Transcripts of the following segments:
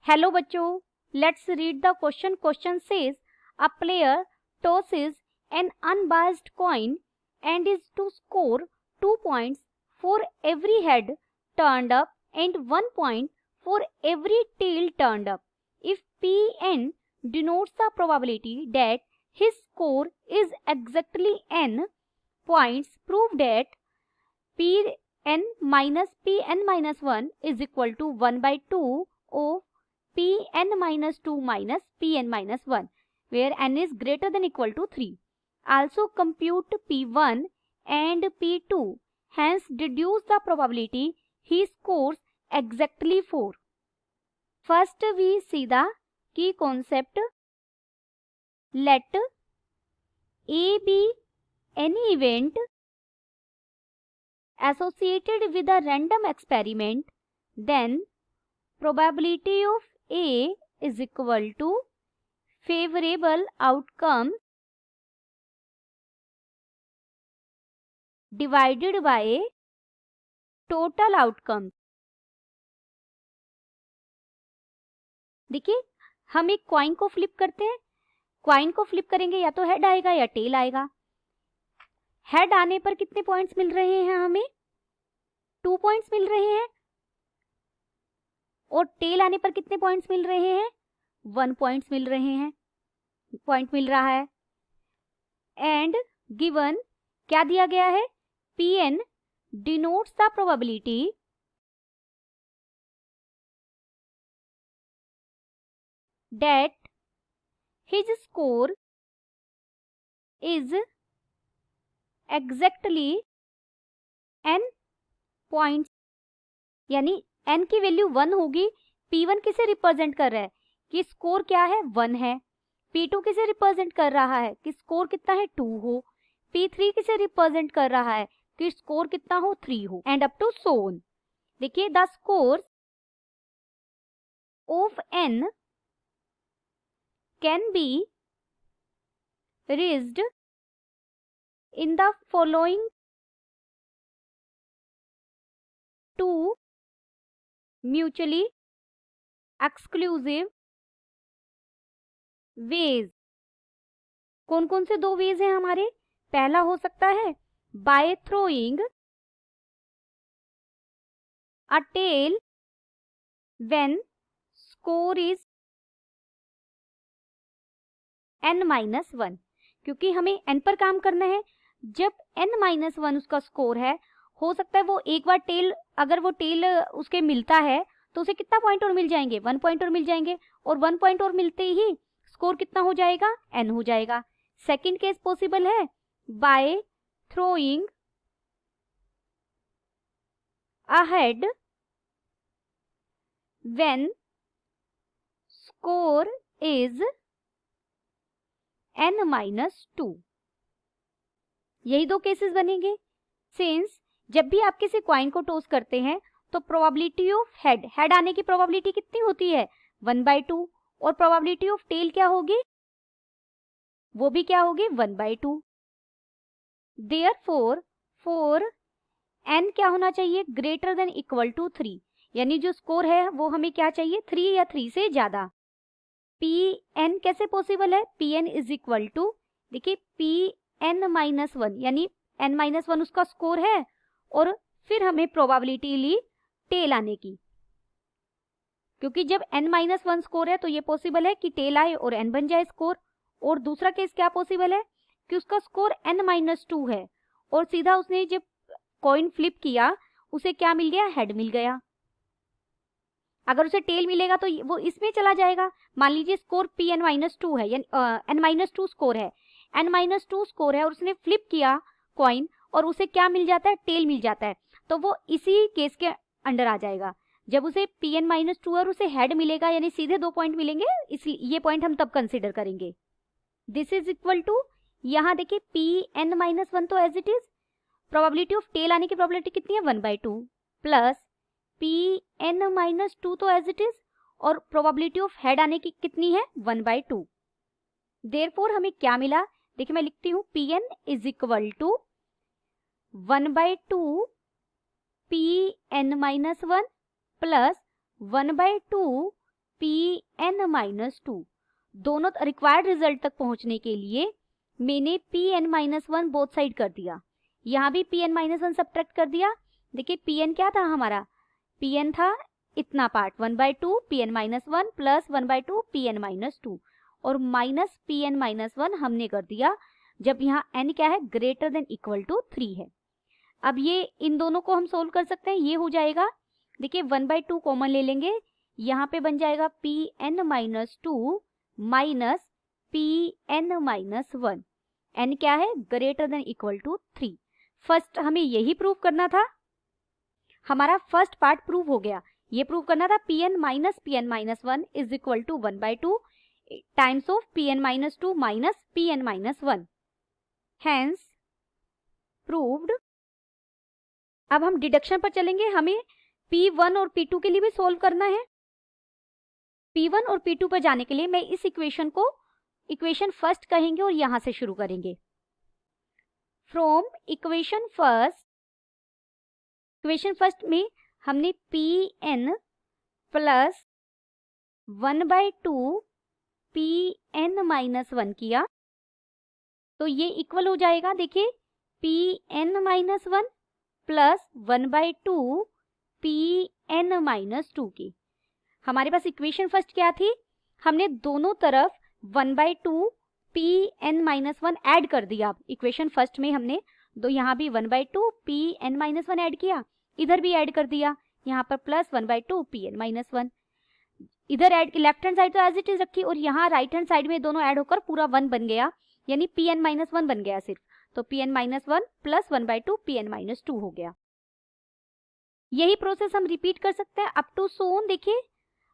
Hello बच्चों, let's read the question. Question says a player tosses an unbiased coin and is to score 2 points for every head turned up and 1 point for every tail turned up. If Pn denotes the probability that his score is exactly n points, prove that Pn minus Pn minus 1 is equal to 1 by 2 of Pn minus 2 minus Pn minus 1, where n is greater than equal to 3. Also compute P1 and P2. Hence deduce the probability he scores exactly 4. First we see the key concept. Let A be any event associated with a random experiment, then probability of A is equal to favorable outcome divided by total outcome. देखिए, हम एक coin को flip करते हैं. Coin को flip करेंगे या तो हेड आएगा या टेल आएगा. हेड आने पर कितने पॉइंट्स मिल रहे हैं? हमें 2 पॉइंट्स मिल रहे हैं. और टेल आने पर कितने पॉइंट्स मिल रहे हैं? 1 पॉइंट्स मिल रहे हैं. पॉइंट मिल रहा है. एंड गिवन क्या दिया गया है? Pn denotes the probability that his score is exactly n points. यानी n की वैल्यू 1 होगी. P1 किसे रिप्रेजेंट कर रहा है? कि स्कोर क्या है? 1 है. P2 किसे रिप्रेजेंट कर रहा है? कि स्कोर कितना है? 2 हो. P3 किसे रिप्रेजेंट कर रहा है? कि स्कोर कितना हो? 3 हो. And up to so on. देखिए, the score of n can be raised in the following 2 mutually exclusive ways. कौन कौन से 2 वेज हैं हमारे? पहला हो सकता है by throwing a tail when score is n-1, क्योंकि हमें n पर काम करना है. जब n-1 उसका स्कोर है, हो सकता है वो एक बार टेल, अगर वो टेल उसके मिलता है तो उसे कितना पॉइंट और मिल जाएंगे? 1 पॉइंट और मिल जाएंगे. और 1 पॉइंट और मिलते ही स्कोर कितना हो जाएगा? n हो जाएगा. सेकंड केस पॉसिबल है bye throwing ahead when score is n-2. यही 2 केसेस बनेंगे. सिंस जब भी आप किसी क्वाइन को टॉस करते हैं तो प्रोबेबिलिटी ऑफ हेड आने की प्रोबेबिलिटी कितनी होती है? 1/2. और प्रोबेबिलिटी ऑफ टेल क्या होगी? वो भी क्या होगी? 1/2. देयरफॉर फॉर n क्या होना चाहिए? Greater than equal to 3. यानी जो स्कोर है वो हमें क्या चाहिए? 3 या 3 से ज्यादा. Pn कैसे पॉसिबल है? Pn इज इक्वल टू, देखिए, Pn-1, यानी n-1 उसका स्कोर है. और फिर हमें प्रोबेबिलिटी ली टेल आने की, क्योंकि जब n-1 स्कोर है तो ये पॉसिबल है कि टेल आए और n बन जाए स्कोर. और दूसरा केस क्या पॉसिबल है? कि उसका स्कोर n-2 है और सीधा उसने जब कॉइन फ्लिप किया उसे क्या मिल गया? हेड मिल गया. अगर उसे टेल मिलेगा तो वो इसमें चला जाएगा. मान लीजिए स्कोर Pn-2 है, यानी n-2 स्कोर है. n-2 स्कोर है और उसने फ्लिप किया कॉइन और उसे क्या मिल जाता है? टेल मिल जाता है. तो वो इसी केस के अंडर आ जाएगा. जब उसे Pn-2 और उसे हेड मिलेगा, यानी सीधे 2 पॉइंट मिलेंगे, इसलिए ये पॉइंट हम तब कंसिडर करेंगे. दिस इज इक्वल टू, यहाँ देखिए, Pn-1 तो as it is. Probability of tail आने की प्रोबेबिलिटी कितनी है? 1/2 प्लस Pn-2 तो एज इट इज. और प्रोबेबिलिटी ऑफ हेड आने की कितनी है? 1/2. देयरफॉर हमें क्या मिला? देखिए, मैं लिखती हूँ Pn is equal to 1/2 Pn-1 प्लस 1/2 Pn माइनस टू। दोनों रिक्वायर्ड रिजल्ट तक पहुंचने के लिए मैंने Pn minus one both side कर दिया। यहाँ भी Pn माइनस वन सब्ट्रैक्ट कर दिया। देखिए Pn क्या था हमारा, Pn था इतना part 1/2 Pn minus one plus 1/2 Pn minus to, और माइनस Pn माइनस वन हमने कर दिया जब यहाँ n क्या है, ग्रेटर देन इक्वल टू 3 है। अब ये इन दोनों को हम सोल्व कर सकते हैं। ये हो जाएगा, देखिए 1/2 कॉमन ले लेंगे, यहाँ पे बन जाएगा Pn minus two minus Pn minus one. n क्या है, greater than equal to 3। First हमें यही प्रूव करना था, हमारा फर्स्ट पार्ट प्रूव हो गया। ये प्रूव करना था Pn minus one is equal to 1/2 times of Pn minus two minus Pn minus one, hence proved. अब हम डिडक्शन पर चलेंगे। हमें P1 और P2 के लिए भी सोल्व करना है। P1 और P2 पर जाने के लिए मैं इस इक्वेशन को इक्वेशन फर्स्ट कहेंगे और यहां से शुरू करेंगे। फ्रॉम इक्वेशन फर्स्ट में हमने Pn plus 1/2 Pn minus one किया, तो ये इक्वल हो जाएगा, देखिए Pn minus one plus 1/2 Pn minus to की। हमारे पास इक्वेशन फर्स्ट क्या थी, हमने दोनों तरफ 1/2 Pn माइनस वन ऐड कर दिया। इक्वेशन फर्स्ट में हमने यहाँ भी 1/2 Pn माइनस वन ऐड किया, इधर भी ऐड कर दिया, यहाँ पर प्लस 1/2 Pn माइनस वन, इधर ऐड, लेफ्ट हैंड साइड तो एज इट इज रखी और यहाँ राइट हैंड साइड में दोनों ऐड होकर पूरा 1 बन गया, यानी Pn माइनस वन बन गया सिर्फ। तो Pn minus one plus 1/2 Pn minus to हो गया। यही प्रोसेस हम रिपीट कर सकते हैं अप टू सोन। देखिए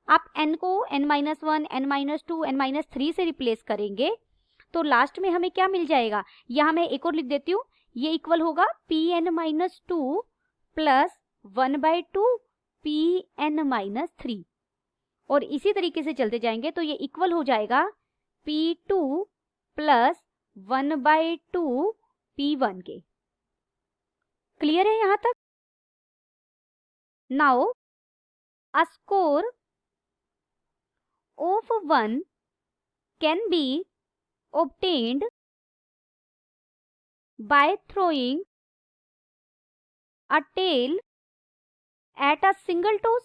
आप n को n minus one, n minus two, n minus three से रिप्लेस करेंगे तो लास्ट में हमें क्या मिल जाएगा, यहाँ मैं एक और लिख देती हूँ, ये इक्वल होगा Pn minus two plus 1/2 Pn minus three, और इसी तरीके से चलते जाएंगे तो ये इक्वल हो जाएगा P2 प्लस 1/2 P1 के। क्लियर है यहाँ तक? Now a score of 1 can be obtained by throwing a tail at a single toss।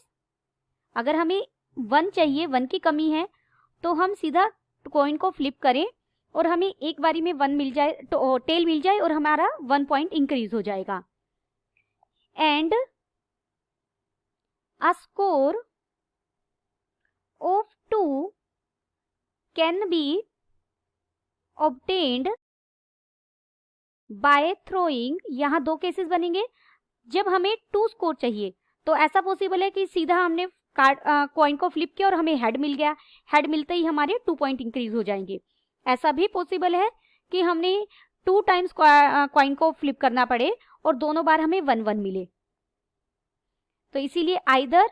अगर हमें 1 चाहिए, 1 की कमी है, तो हम सीधा कॉइन को फ्लिप करें और हमें एक बारी में 1 मिल जाए, तो टेल मिल जाए और हमारा 1 पॉइंट इंक्रीज हो जाएगा। And a score of 2 can be obtained by throwing, यहाँ दो केसेस बनेंगे। जब हमें 2 स्कोर चाहिए तो ऐसा पॉसिबल है कि सीधा हमने कॉइन को फ्लिप किया और हमें हेड मिल गया, हेड मिलते ही हमारे 2 पॉइंट इंक्रीज हो जाएंगे। ऐसा भी पॉसिबल है कि हमने 2 टाइम्स कॉइन को फ्लिप करना पड़े और दोनों बार हमें 1/1 मिले। तो इसीलिए either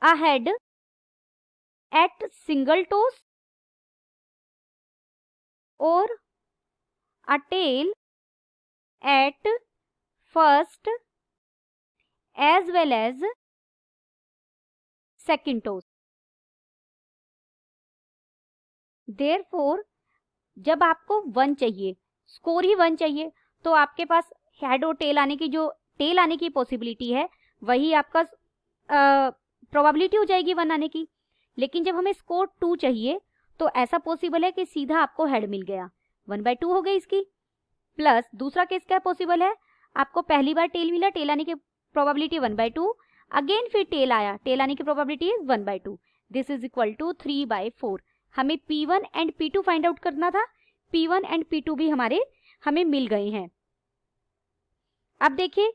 a head at single toss और a tail at first as well as second toss. Therefore जब आपको 1 चाहिए, स्कोर ही 1 चाहिए, तो आपके पास हेड और टेल आने की, जो टेल आने की पॉसिबिलिटी है वही आपका प्रोबेबिलिटी हो जाएगी 1 आने की। लेकिन जब हमें स्कोर 2 चाहिए तो ऐसा पॉसिबल है कि सीधा आपको हेड मिल गया, 1/2 हो गई इसकी। प्लस दूसरा केस क्या पॉसिबल है, आपको पहली बार टेल मिला, टेल आने की प्रोबेबिलिटी 1/2, अगेन फिर टेल आया, टेल आने की probability is 1/2, this is equal to 3/4। हमें P1 and P2 find out करना था, P1 एंड P2 भी हमें मिल गए हैं। अब देखिए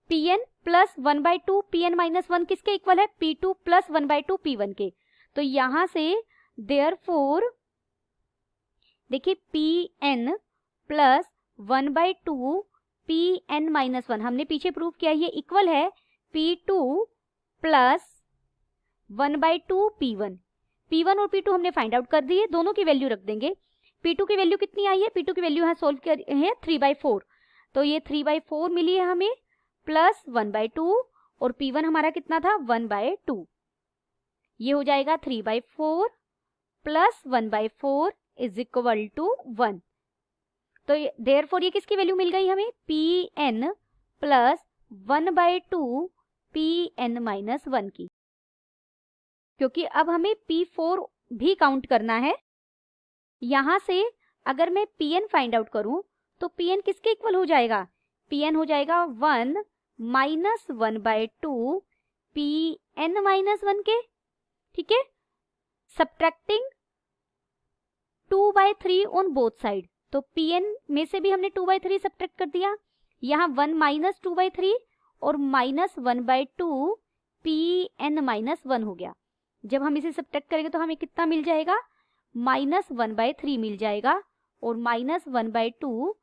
Pn plus 1/2 Pn minus one किसके इक्वल है, P2 प्लस 1/2 P1 के। तो यहां से देयरफॉर देखिए Pn plus 1/2 Pn minus one, हमने पीछे प्रूव किया, ये इक्वल है P2 प्लस 1/2 P1। P1 और P2 हमने फाइंड आउट कर दिए, दोनों की वैल्यू रख देंगे। P2 की वैल्यू कितनी आई है, P2 की वैल्यू यहाँ सोल्व कर है 3/4, तो ये 3/4 मिली है हमें, प्लस 1/2, और P1 हमारा कितना था 1/2। ये हो जाएगा 3/4 प्लस 1/4 इज इक्वल टू 1। तो देयरफॉर ये किसकी वैल्यू मिल गई हमें, Pn प्लस 1/2 Pn माइनस 1 की, क्योंकि अब हमें P4 भी काउंट करना है। यहां से अगर मैं Pn फाइंड आउट करूं तो Pn किसके इक्वल हो जाएगा, Pn हो जाएगा 1 माइनस 1/2 Pn माइनस 1 के, ठीक है। सब्ट्रैक्टिंग 2/3 ऑन बोथ साइड, तो Pn में से भी हमने 2/3 सब्ट्रैक्ट कर दिया, यहाँ 1 माइनस 2/3 और माइनस 1/2 Pn माइनस 1 हो गया। जब हम इसे सब्ट्रैक्ट करेंगे तो हमें कितना मिल जाएगा, माइनस 1/3 मिल जाएगा और माइनस 1/2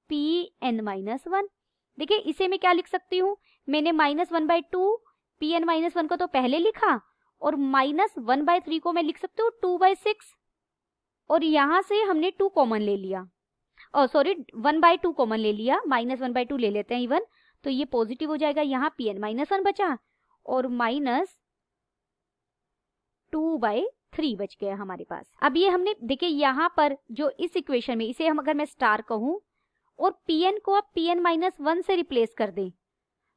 Pn माइनस 1। देखिए इसे मैं क्या लिख सकती हूँ, मैंने माइनस 1/2 Pn माइनस 1 को तो पहले लिखा और माइनस 1/3 को मैं लिख सकती हूँ 2/6, और यहाँ से हमने 2 कॉमन ले लिया, और सॉरी 1/2 कॉमन ले लिया, माइनस 1/2 ले लेते हैं इवन, तो ये पॉजिटिव हो जाएगा, यहाँ Pn माइनस 1 बचा और माइनस 2/3 बच गया हमारे पास। अब ये हमने देखिए यहाँ पर जो इस इक्वेशन में, इसे हम अगर मैं स्टार कहूँ और Pn को अब Pn माइनस 1 से रिप्लेस कर दें,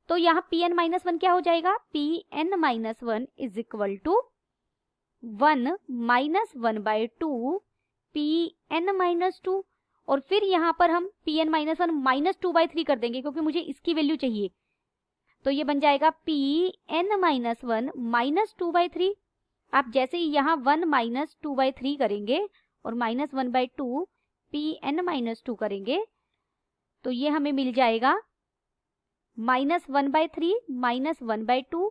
तो यहाँ Pn माइनस 1 क्या हो जाएगा, Pn minus 1 is equal to 1 minus 1/2 Pn minus 2, और फिर यहाँ पर हम Pn माइनस 1 माइनस 2/3 कर देंगे क्योंकि मुझे इसकी वैल्यू चाहिए, तो ये बन जाएगा Pn माइनस 1 माइनस 2/3। आप जैसे ही यहाँ 1 माइनस 2/3 करेंगे और माइनस 1/2 Pn माइनस 2 करेंगे, तो ये हमें मिल जाएगा माइनस 1/3 माइनस 1/2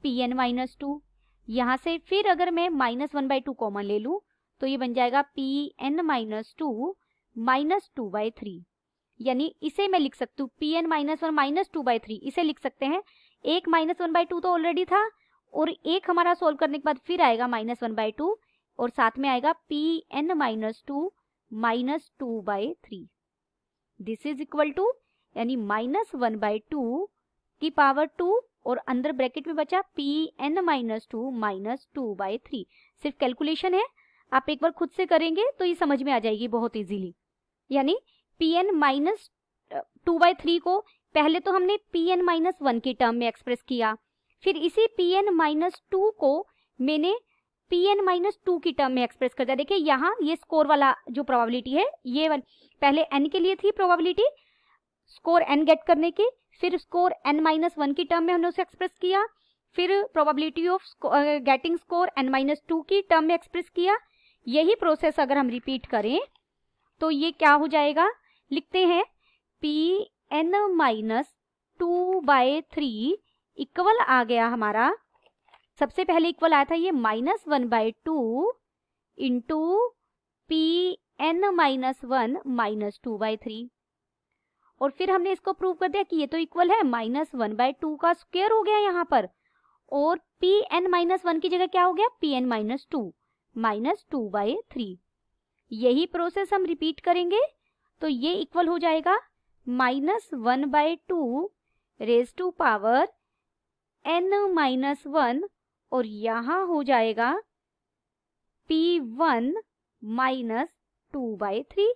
Pn माइनस 2। यहाँ से फिर अगर मैं माइनस 1/2 कॉमन ले लूँ तो ये बन जाएगा Pn माइनस 2 माइनस 2/3, यानी इसे मैं लिख सकती हूँ Pn माइनस 1 माइनस 2/3, इसे लिख सकते हैं। एक माइनस 1/2 तो ऑलरेडी था और एक हमारा सोल्व करने के बाद फिर आएगा माइनस 1/2 और साथ में आएगा Pn minus 2 minus 2/3। This is equal to, यानी माइनस 1/2 की पावर 2 और अंदर ब्रैकेट में बचा Pn माइनस 2 माइनस 2/3। सिर्फ कैलकुलेशन है, आप एक बार खुद से करेंगे तो ये समझ में आ जाएगी बहुत इजीली। यानी Pn माइनस 2/3 को पहले तो हमने Pn माइनस 1 की टर्म में एक्सप्रेस किया, फिर इसी Pn माइनस 2 को मैंने Pn माइनस 2 की टर्म में एक्सप्रेस कर दिया। देखिए यहाँ ये स्कोर वाला जो प्रोबेबिलिटी है, ये पहले n के लिए थी प्रोबेबिलिटी स्कोर n गेट करने की, फिर स्कोर n माइनस 1 की टर्म में हमने उसे एक्सप्रेस किया, फिर probability of getting score n minus 2 की टर्म में एक्सप्रेस किया। यही प्रोसेस अगर हम रिपीट करें तो ये क्या हो जाएगा, लिखते हैं Pn माइनस 2/3 इक्वल आ गया हमारा, सबसे पहले इक्वल आया था ये minus 1/2 into Pn minus 1 minus 2/3, और फिर हमने इसको प्रूव कर दिया कि ये तो इक्वल है माइनस 1/2 का स्क्वायर हो गया यहाँ पर, और Pn माइनस 1 की जगह क्या हो गया, Pn माइनस 2 माइनस 2/3। यही प्रोसेस हम रिपीट करेंगे तो ये इक्वल हो जाएगा minus 1/2 raise to power n minus 1, और यहाँ हो जाएगा P1 माइनस 2/3।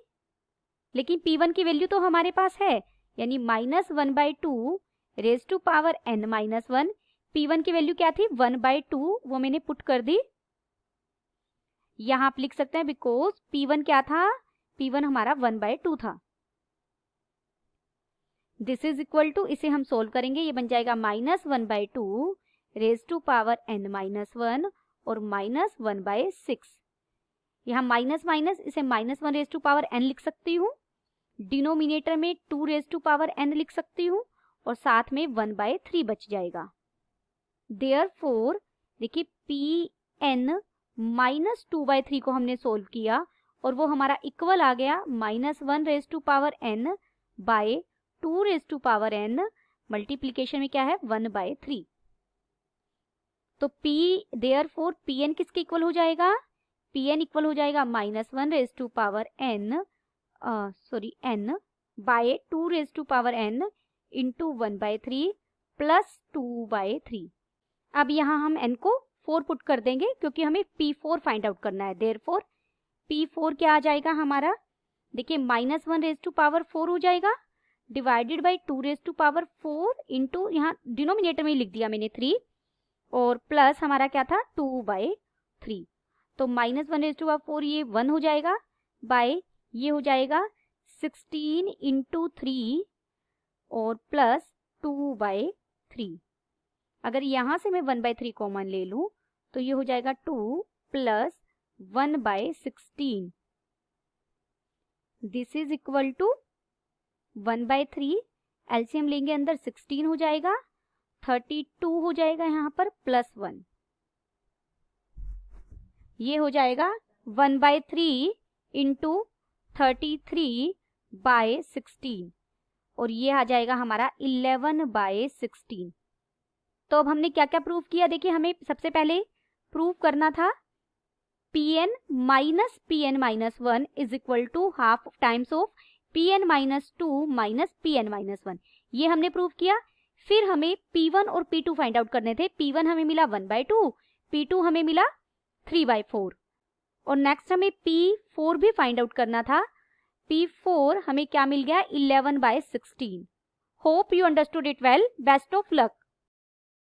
लेकिन P1 की वैल्यू तो हमारे पास है, यानी minus 1/2 raise to power n minus 1। P1 की वैल्यू क्या थी, 1/2, वो मैंने पुट कर दी। यहाँ आप लिख सकते हैं बिकॉज P1 क्या था, P1 हमारा 1/2 था। दिस इज इक्वल टू, इसे हम सोल्व करेंगे, ये बन जाएगा minus 1/2 raise to power n minus 1 और माइनस 1/6। यहाँ माइनस माइनस, इसे minus 1 raise to power n लिख सकती हूँ, डिनोमिनेटर में 2 रेज टू पावर n लिख सकती हूँ और साथ में 1/3 बच जाएगा। देयरफॉर देखिए Pn माइनस 2/3 को हमने सोल्व किया और वो हमारा इक्वल आ गया minus 1 raise to power n by 2 raise to power n, multiplication में क्या है 1/3। तो देयरफॉर Pn किसके इक्वल हो जाएगा, Pn इक्वल हो जाएगा minus 1 raise to power n n by 2 raise to power n into 1/3 plus 2/3। अब यहाँ हम n को 4 पुट कर देंगे क्योंकि हमें P4 फाइंड आउट करना है। देयरफॉर P4 क्या आ जाएगा हमारा, देखिए -1⁴ हो जाएगा डिवाइडेड बाई 2⁴ इंटू, यहाँ डिनोमिनेटर में ही लिख दिया मैंने 3, और प्लस हमारा क्या था 2/3। तो -1⁴ ये 1 हो जाएगा, बाय ये हो जाएगा 16 इंटू 3 और प्लस 2/3। अगर यहाँ से मैं 1/3 कॉमन ले लूँ तो ये हो जाएगा 2 plus 1/16। This is equal to 1/3, LCM लेंगे अंदर 16 हो जाएगा, 32 हो जाएगा यहाँ पर प्लस 1, ये हो जाएगा 1/3 इंटू 33/16 और ये आ जाएगा हमारा 11/16। तो अब हमने क्या क्या प्रूव किया, देखिए हमें सबसे पहले प्रूव करना था Pn minus Pn minus 1 is equal to half times of Pn minus 2 minus Pn minus 1, ये हमने प्रूव किया। फिर हमें P1 और P2 फाइंड आउट करने थे। P1 हमें मिला 1/2, P2 हमें मिला 3/4, और नेक्स्ट हमें P4 भी फाइंड आउट करना था। P4 हमें क्या मिल गया 11/16। Hope you understood it well. Best of luck.